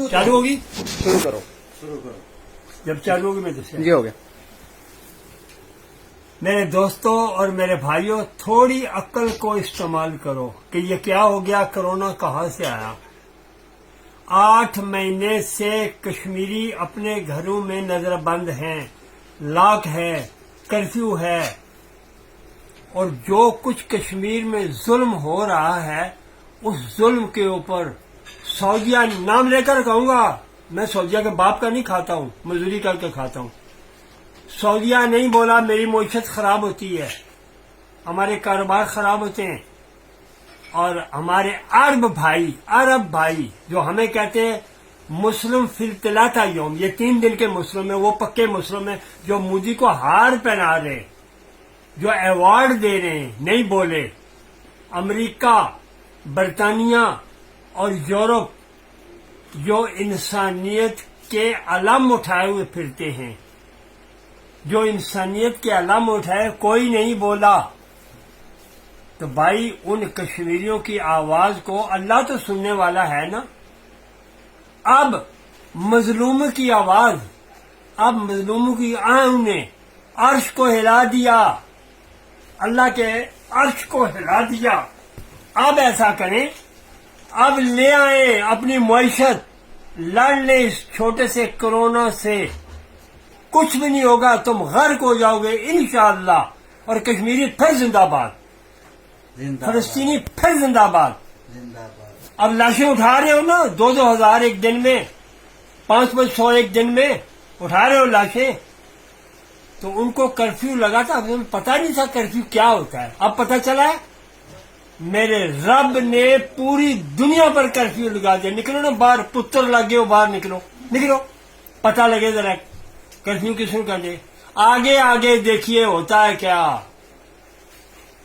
चालू होगी? शुरू करो। जब चालू होगी मैं तो जी हो गया। मेरे दोस्तों और मेरे भाइयों, थोड़ी अक्ल को इस्तेमाल करो कि ये क्या हो गया, कोरोना कहाँ से आया। 8 महीने से कश्मीरी अपने घरों में नजरबंद हैं, लॉक है, कर्फ्यू है, और जो कुछ कश्मीर में जुल्म हो रहा है उस जुल्म के ऊपर सऊदिया, नाम लेकर कहूंगा, मैं सऊदिया के बाप का नहीं खाता हूं, मजदूरी करके खाता हूं। सऊदिया नहीं बोला मेरी मईशत खराब होती है, हमारे कारोबार खराब होते हैं, और हमारे अरब भाई जो हमें कहते हैं मुस्लिम फिलतलाता यौम, ये 3 दिन के मुस्लिम है, वो पक्के मुस्लिम है, जो मोदी को हार पहना रहे, जो अवार्ड दे रहे हैं, नहीं बोले। अमेरिका, बरतानिया और यूरोप जो इंसानियत के अलम उठाए हुए फिरते हैं, जो इंसानियत के अलम उठाए, कोई नहीं बोला। तो भाई उन कश्मीरियों की आवाज को अल्लाह तो सुनने वाला है ना। अब मजलूम की आवाज, अब मजलूमों की आंख ने अर्श को हिला दिया, अल्लाह के अर्श को हिला दिया। अब ऐसा करें, अब ले आए अपनी मईशत, लड़ ले इस छोटे से कोरोना से, कुछ भी नहीं होगा, तुम गर्क हो जाओगे इंशाअल्लाह। और कश्मीरी फिर जिंदाबाद, फलस्तीनी फिर जिंदाबाद। अब लाशें उठा रहे हो ना, 2-2 हजार एक दिन में, 500 एक दिन में उठा रहे हो लाशें। तो उनको कर्फ्यू लगा था, अब पता नहीं था कर्फ्यू क्या होता है, अब पता चला है। मेरे रब ने पूरी दुनिया पर कर्फ्यू लगा दिया। निकलो ना बाहर, पुत्र लगे हो, बाहर निकलो, पता लगे जरा कर्फ्यू किसने कर दे। आगे आगे देखिए होता है क्या।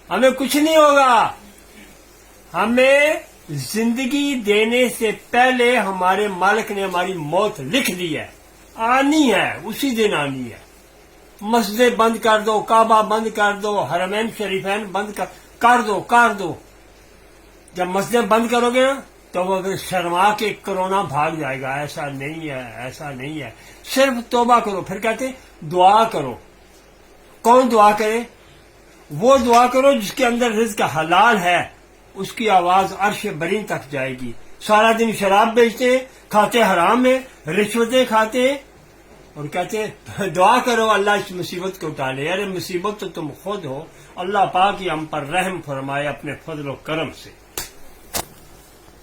हमें कुछ नहीं होगा, हमें जिंदगी देने से पहले हमारे मालिक ने हमारी मौत लिख दी है, आनी है, उसी दिन आनी है। मस्जिदें बंद कर दो, काबा बंद कर दो, हरमैन शरीफैन बंद कर दो। जब मस्जिदें बंद करोगे ना तो वो फिर शर्मा के कोरोना भाग जाएगा। ऐसा नहीं है। सिर्फ तौबा करो। फिर कहते दुआ करो। कौन दुआ करे? वो दुआ करो जिसके अंदर रिज़्क हलाल है, उसकी आवाज अर्श बरी तक जाएगी। सारा दिन शराब बेचते, खाते हराम में, रिश्वतें खाते, और कहते दुआ करो अल्लाह इस मुसीबत को टाले। अरे मुसीबत तो तुम खुद हो, अल्लाह पाक ही हम पर रहम फरमाए अपने फजल और करम से।